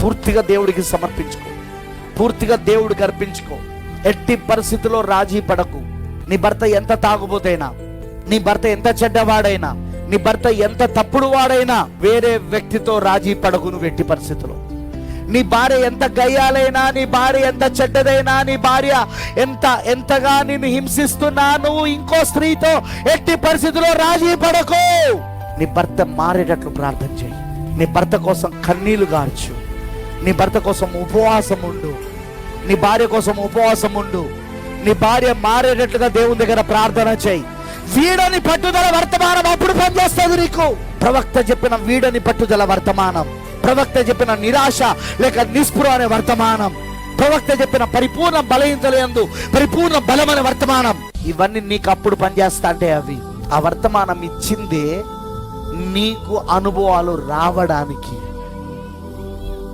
పూర్తిగా దేవుడికి సమర్పించుకో, పూర్తిగా దేవుడికి అర్పించుకో. ఎట్టి పరిస్థితుల్లో రాజీ పడకు. నీ భర్త ఎంత తాగుబోతైనా, నీ భర్త ఎంత చెడ్డవాడైనా, నీ భర్త ఎంత తప్పుడు వాడైనా వేరే వ్యక్తితో రాజీ పడకు. నువ్వు ఎట్టి పరిస్థితుల్లో నీ భార్య ఎంత గయ్యాలైనా, నీ భార్య ఎంత చెడ్డదైనా, నీ భార్య ఎంతగా నిన్ను హింసిస్తున్నా, నువ్వు ఇంకో స్త్రీతో ఎట్టి పరిస్థితుల్లో రాజీ పడకు. నీ భర్త మారేటట్లు ప్రార్థన చేయి. నీ భర్త కోసం కన్నీళ్లు గార్చు. నీ భర్త కోసం ఉపవాసం ఉండు. నీ భార్య కోసం ఉపవాసం ఉండు. నీ భార్య మారేటట్లుగా దేవుని దగ్గర ప్రార్థన చేయి. వీడని పట్టుదల వర్తమానం అప్పుడు పనిచేస్తుంది నీకు. ప్రవక్త చెప్పిన వీడని పట్టుదల వర్తమానం, ప్రవక్త చెప్పిన నిరాశ లేక నిస్పృహ అనే వర్తమానం, ప్రవక్త చెప్పిన పరిపూర్ణ బలహీనతలందు పరిపూర్ణ బలమైన వర్తమానం, ఇవన్నీ నీకు అప్పుడు పనిచేస్తా అంటే అవి ఆ వర్తమానం ఇచ్చిందే నీకు అనుభవాలు రావడానికి.